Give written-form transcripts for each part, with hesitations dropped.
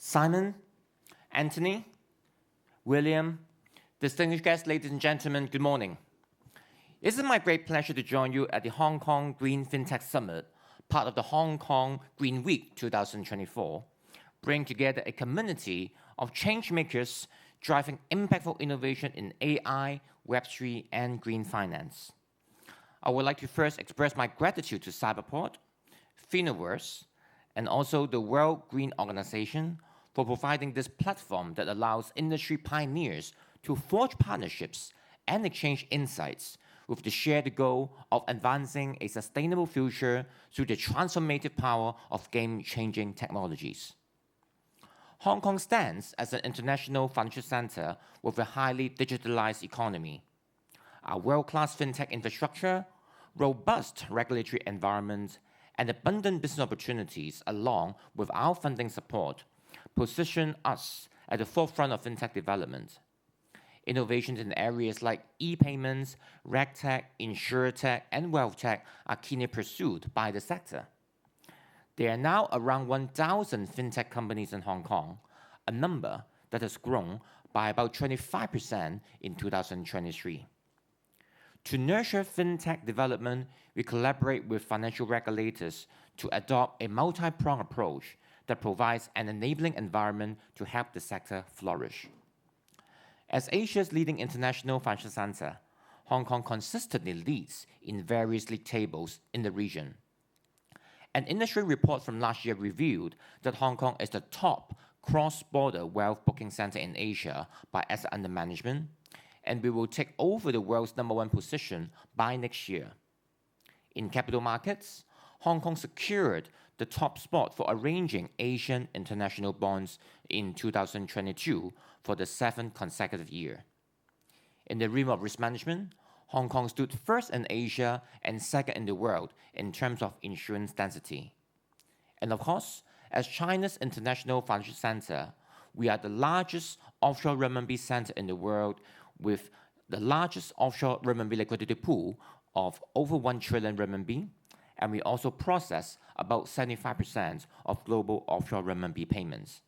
Simon, Anthony, William, distinguished guests, ladies and gentlemen, good morning. It is my great pleasure to join you at the Hong Kong Green FinTech Summit, part of the Hong Kong Green Week 2024, bringing together a community of change makers driving impactful innovation in AI, Web3, and green finance. I would like to first express my gratitude to Cyberport, Finoverse, and also the World Green Organization for providing this platform that allows industry pioneers to forge partnerships and exchange insights with the shared goal of advancing a sustainable future through the transformative power of game-changing technologies. Hong Kong stands as an international financial center with a highly digitalized economy. Our world-class fintech infrastructure, robust regulatory environment, and abundant business opportunities along with our funding support position us at the forefront of fintech development. Innovations in areas like e-payments, regtech, insurtech, and wealthtech are keenly pursued by the sector. There are now around 1,000 fintech companies in Hong Kong, a number that has grown by about 25% in 2023. To nurture fintech development, we collaborate with financial regulators to adopt a multi-pronged approach that provides an enabling environment to help the sector flourish. As Asia's leading international financial center, Hong Kong consistently leads in various league tables in the region. An industry report from last year revealed that Hong Kong is the top cross-border wealth booking center in Asia by asset under management, and we will take over the world's #1 position by next year. In capital markets, Hong Kong secured the top spot for arranging Asian international bonds in 2022 for the 7th consecutive year. In the realm of risk management, Hong Kong stood first in Asia and second in the world in terms of insurance density. And of course, as China's international financial center, we are the largest offshore renminbi center in the world with the largest offshore renminbi liquidity pool of over 1 trillion renminbi, and we also process about 75% of global offshore renminbi payments.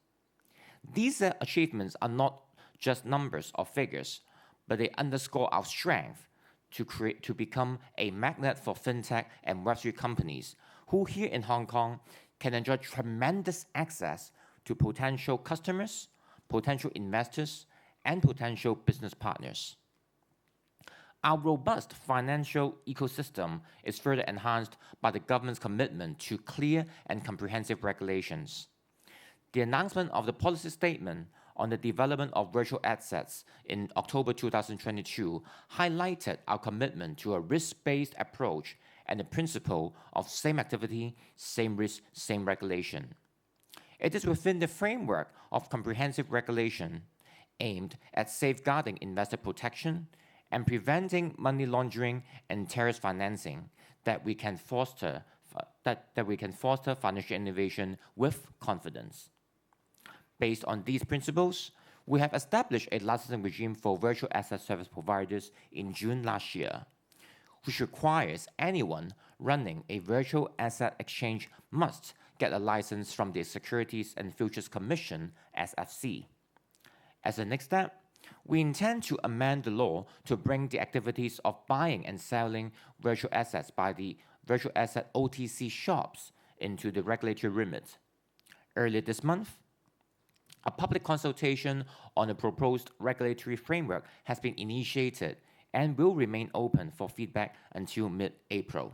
These achievements are not just numbers or figures, but they underscore our strength to become a magnet for fintech and Web3 companies who here in Hong Kong can enjoy tremendous access to potential customers, potential investors, and potential business partners. Our robust financial ecosystem is further enhanced by the government's commitment to clear and comprehensive regulations. The announcement of the policy statement on the development of virtual assets in October 2022 highlighted our commitment to a risk-based approach and the principle of same activity, same risk, same regulation. It is within the framework of comprehensive regulation aimed at safeguarding investor protection and preventing money laundering and terrorist financing that we can foster financial innovation with confidence. Based on these principles, we have established a licensing regime for virtual asset service providers in June last year, which requires anyone running a virtual asset exchange must get a license from the Securities and Futures Commission, SFC. As a next step, we intend to amend the law to bring the activities of buying and selling virtual assets by the virtual asset OTC shops into the regulatory remit. Earlier this month, a public consultation on a proposed regulatory framework has been initiated and will remain open for feedback until mid-April.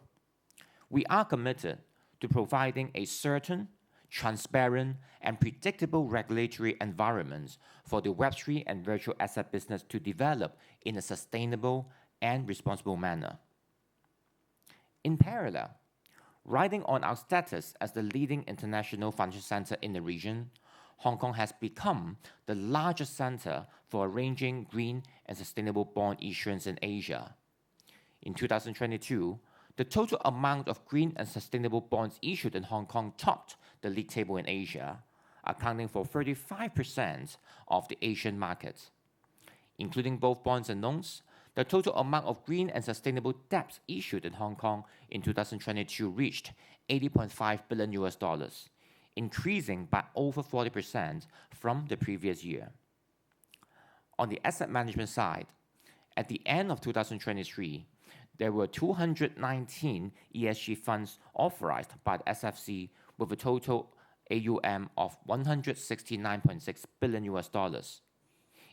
We are committed to providing a certain, transparent, and predictable regulatory environments for the Web3 and virtual asset business to develop in a sustainable and responsible manner. In parallel, riding on our status as the leading international financial center in the region, Hong Kong has become the largest center for arranging green and sustainable bond issuance in Asia. In 2022, the total amount of green and sustainable bonds issued in Hong Kong topped the league table in Asia, accounting for 35% of the Asian market. Including both bonds and loans, the total amount of green and sustainable debts issued in Hong Kong in 2022 reached $80.5 billion, increasing by over 40% from the previous year. On the asset management side, at the end of 2023, there were 219 ESG funds authorized by the SFC with a total AUM of $169.6 billion,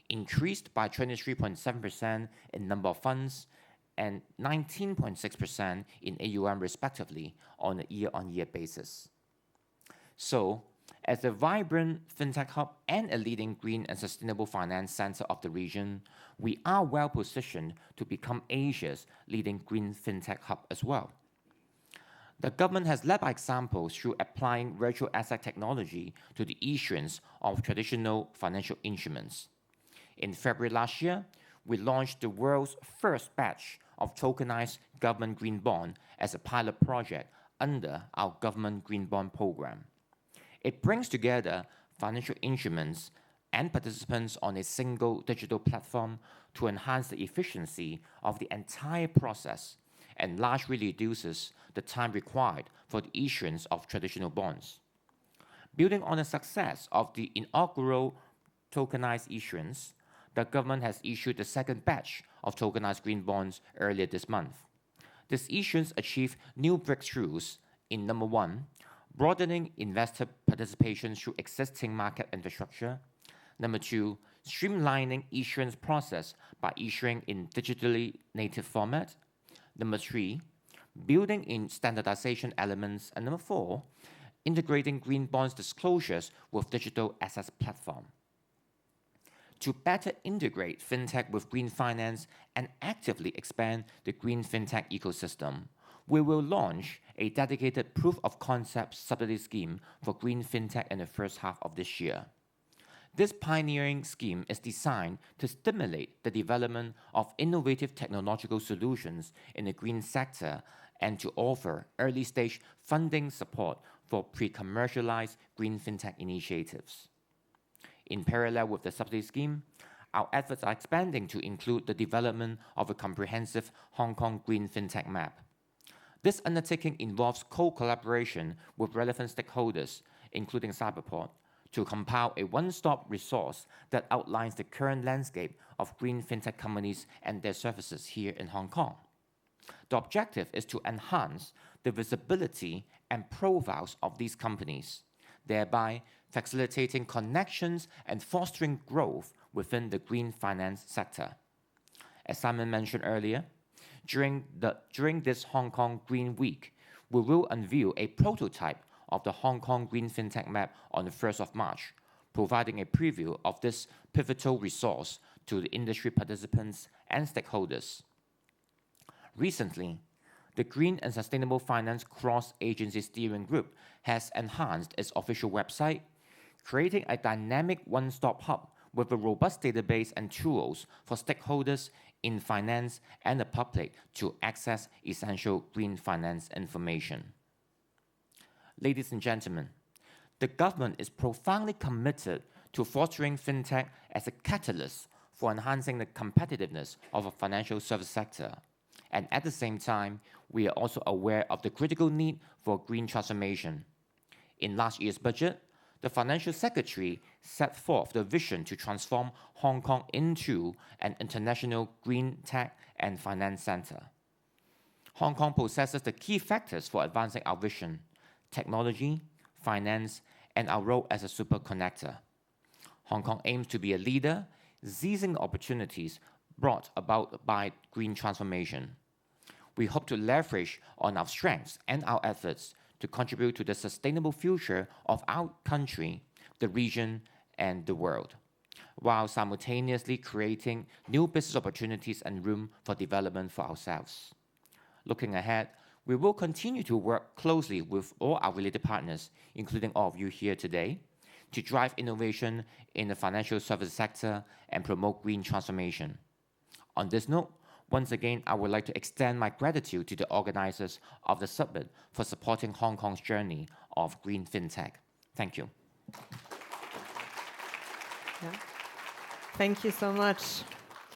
increased by 23.7% in number of funds and 19.6% in AUM respectively on a year-on-year basis. So, as a vibrant fintech hub and a leading green and sustainable finance center of the region, we are well positioned to become Asia's leading green fintech hub as well. The government has led by example through applying virtual asset technology to the issuance of traditional financial instruments. In February last year, we launched the world's first batch of tokenized government green bond as a pilot project under our government green bond program. It brings together financial instruments and participants on a single digital platform to enhance the efficiency of the entire process and largely reduces the time required for the issuance of traditional bonds. Building on the success of the inaugural tokenized issuance, the government has issued the second batch of tokenized green bonds earlier this month. This issuance achieved new breakthroughs in number one, broadening investor participation through existing market infrastructure. Number two, streamlining issuance process by issuing in digitally native format. Number three, building in standardization elements. And number four, integrating green bonds disclosures with digital assets platform. To better integrate fintech with green finance and actively expand the green fintech ecosystem, we will launch a dedicated proof of concept subsidy scheme for green fintech in the first half of this year. This pioneering scheme is designed to stimulate the development of innovative technological solutions in the green sector and to offer early-stage funding support for pre-commercialized green fintech initiatives. In parallel with the subsidy scheme, our efforts are expanding to include the development of a comprehensive Hong Kong green fintech map. This undertaking involves co-collaboration with relevant stakeholders, including Cyberport, to compile a one-stop resource that outlines the current landscape of green fintech companies and their services here in Hong Kong. The objective is to enhance the visibility and profiles of these companies, thereby facilitating connections and fostering growth within the green finance sector. As Simon mentioned earlier, during this Hong Kong Green Week, we will unveil a prototype of the Hong Kong Green FinTech Map on the 1st of March, providing a preview of this pivotal resource to the industry participants and stakeholders. Recently, the Green and Sustainable Finance Cross-Agency Steering Group has enhanced its official website, creating a dynamic one-stop hub with a robust database and tools for stakeholders in finance and the public to access essential green finance information. Ladies and gentlemen, the government is profoundly committed to fostering fintech as a catalyst for enhancing the competitiveness of a financial service sector. And at the same time, we are also aware of the critical need for green transformation. In last year's budget, the Financial Secretary set forth the vision to transform Hong Kong into an international green tech and finance center. Hong Kong possesses the key factors for advancing our vision: technology, finance, and our role as a super connector. Hong Kong aims to be a leader, seizing opportunities brought about by green transformation. We hope to leverage on our strengths and our efforts to contribute to the sustainable future of our country, the region, and the world, while simultaneously creating new business opportunities and room for development for ourselves. Looking ahead, we will continue to work closely with all our related partners, including all of you here today, to drive innovation in the financial service sector and promote green transformation. On this note, once again, I would like to extend my gratitude to the organizers of the summit for supporting Hong Kong's journey of green fintech. Thank you. Yeah. Thank you so much.